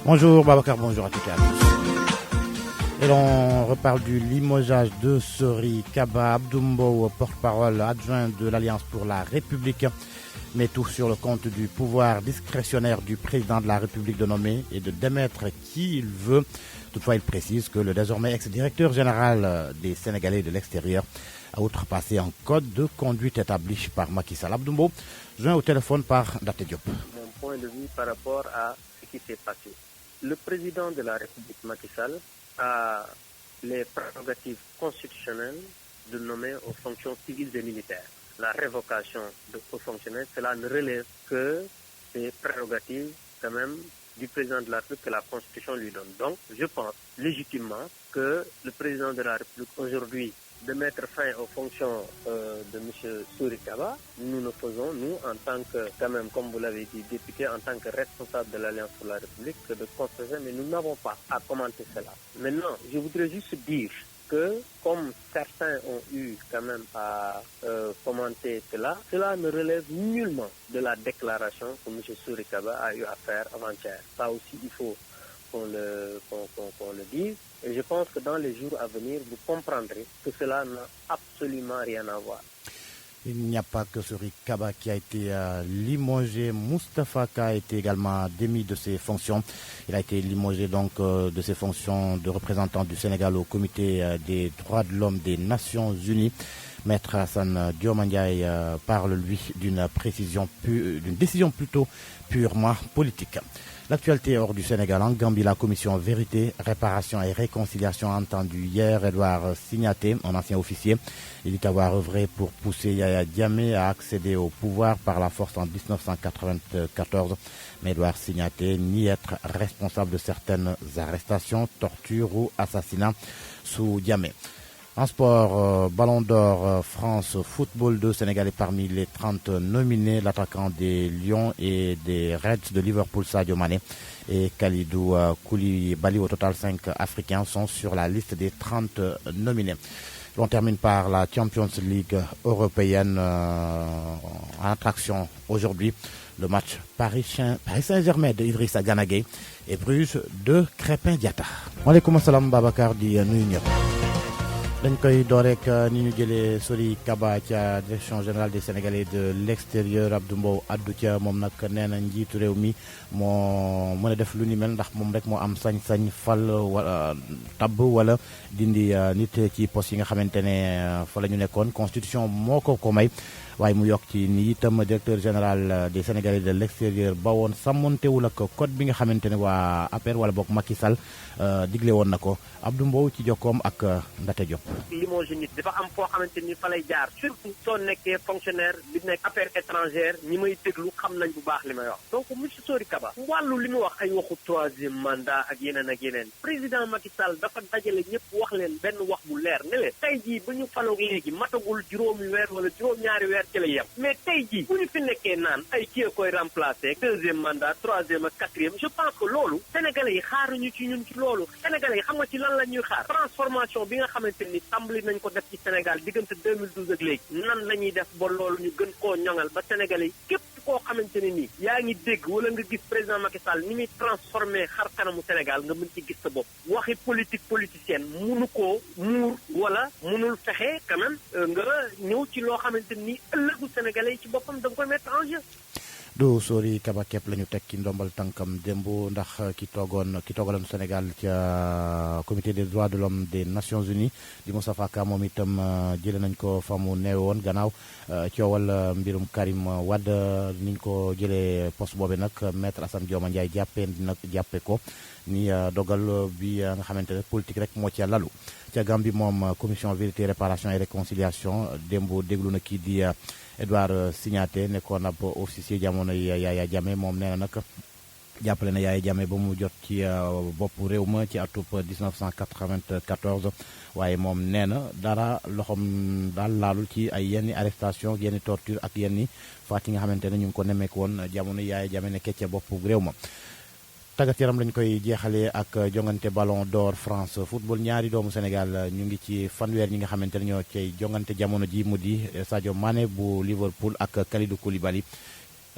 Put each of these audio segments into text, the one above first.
Bonjour Babacar, bonjour à toutes et à tous. Et l'on reparle du limogeage de Sori Kaba Abdoumbo, porte-parole adjoint de l'Alliance pour la République, met tout sur le compte du pouvoir discrétionnaire du président de la République de nommer et de démettre qui il veut. Toutefois, il précise que le désormais ex-directeur général des Sénégalais de l'extérieur a outrepassé un code de conduite établi par Macky Sall. Abdoumbo, joint au téléphone par Daté Diop. Mon point de vue par rapport à ce qui s'est passé. Le président de la République, Macky Sall, a les prérogatives constitutionnelles de nommer aux fonctions civiles et militaires. La révocation de hauts fonctionnaires, cela ne relève que des prérogatives quand même du président de la République que la Constitution lui donne. Donc, je pense légitimement que le président de la République aujourd'hui de mettre fin aux fonctions de M. Sori Kaba, nous le faisons, nous, en tant que, quand même, comme vous l'avez dit, député, en tant que responsable de l'Alliance pour la République, que de constater, mais nous n'avons pas à commenter cela. Maintenant, je voudrais juste dire que, comme certains ont eu quand même à commenter cela ne relève nullement de la déclaration que M. Sori Kaba a eu à faire avant-hier. Ça aussi, il faut qu'on le dise. Et je pense que dans les jours à venir, vous comprendrez que cela n'a absolument rien à voir. Il n'y a pas que Sori Kaba qui a été limogé. Moustapha Ka a été également démis de ses fonctions. Il a été limogé donc de ses fonctions de représentant du Sénégal au comité des droits de l'homme des Nations Unies. Maître Hassan Diomandiaye parle, lui, d'une décision plutôt purement politique. L'actualité hors du Sénégal, en Gambie, la commission Vérité, Réparation et Réconciliation a entendu hier Edouard Signaté, un ancien officier. Il dit avoir œuvré pour pousser Yaya Jammeh à accéder au pouvoir par la force en 1994. Mais Edouard Signaté nie être responsable de certaines arrestations, tortures ou assassinats sous Jammeh. En sport, Ballon d'Or, France Football 2, Sénégal est parmi les 30 nominés. L'attaquant des Lions et des Reds de Liverpool, Sadio Mané, et Kalidou Koulibaly, au total 5 Africains, sont sur la liste des 30 nominés. On termine par la Champions League européenne en attraction aujourd'hui. Le match Paris Saint-Germain de Idrissa Gana Gueye et Bruges de Crépin Diatta. Waaleykum assalam Babacar di nuyu ñëpp. dañ koy door rek ni ñu jëlee Sori Kaba ca direction générale des Sénégalais de l'extérieur. Abdou Mbow addu ca moom nag nee na njiitu réew mi moo mën a def lu ni mel ndax moom rek moo am sañ-sañ fal wala tabb wala dindi nit ci poste yi nga xamante ne fa la ñu nekkoon. Constitution moo ko may. waaye mu yokk ci ni itam directeur général des Sénégalais de l'extérieur ba woon sàmmontewul ak code bi nga xamante ne waa APR wala boog Macky Sall digle woon na ko. Abdou Mbow ci jokkoom ak Ndate Diop. limoge nit dafa am foo xamante ni fa lay jaar surtout soo nekkee fonctionnaire bi nekk affaires étrangères ñi may déglu xam nañ bu baax li may wax. donc monsieur Sori Kaba wàllu li mu wax ay waxu troisième mandat ak yeneen président Macky Sall dafa dajale ñëpp wax leen benn wax bu leer ne leen tey jii bu ñu faloog léegi matagul juróomi weer wala juróom-ñaari weer ci la yem mais tey jii bu ñu fi nekkee naan ay kii koy remplacer deuxième mandat troisième ak quatrième je pense que loolu sénégalais yi xaaruñu ci ñun ci loolu sénégalais yi xam nga ci lan la ñuy xaar transformation bi nga xamante ni tàmbali nañ ko def ci Sénégal diggante 2012 ak léegi nan la ñuy def ba loolu ñu gën koo ñoŋal ba sénégalais yi képp koo xamante ne nii yaa ngi dégg wala nga gis président Macky Sall ni muy transformé xar kanamu Sénégal nga mën ci gis sa bopp waxi politique politicienne munu koo muur wala munul fexe quand même nga ñëw ci loo xamante ni ëllëgu sénégalais yi ci boppam da nga koy mettre en jeu. du Sori Kaba képp la ñu teg ci ndombal tànkam démb ndax ki toogaloon Sénégal ca comité des droits de l'homme des Nations Unies di Moustapha Ka moom itam jëlee nañ ko fa mu neewe woon gannaaw coowal mbirum Karim Wade niñ ko jëlee poste boobu nag maître Assane Diomandiaye jàppe ko ni dogal bi nga xamante ne politique rek moo ci lalu. ca Gambie moom commission vérité réparation et réconciliation démb déglu na kii di Edouard Signaté nekkoon ab officier jamono Yaya Jammeh moom nee na nag jàppale na Yaya Jammeh ba mu jot ci bopp réew ma ci atub 1994 waaye moom nee na dara loxoom daal laalul ci ay yenni arrestation yenni torture ak yenni faat yi nga xamante ne ñu ngi ko nemmeeku woon jamono Yaya Jammeh nekkee ca bopp réew ma. tàggat yaram lañ koy jeexalee ak jongante Ballon d'Or France football ñaari doomu Sénégal ñu ngi ci fanweer ñi nga xamante ne ñoo cay jongante jamono ji mu di Sadio Mané bu Liverpool ak Kalidou Koulibaly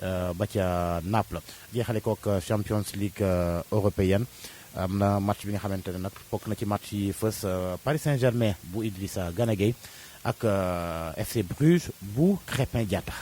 ba ca Naples jeexale kook Champions League européenne am na match bi nga xamante ne nag bokk na ci match yi fës Paris Saint-Germain bu Idrissa Gana Gueye ak FC Bruges bu Crépin Diatta.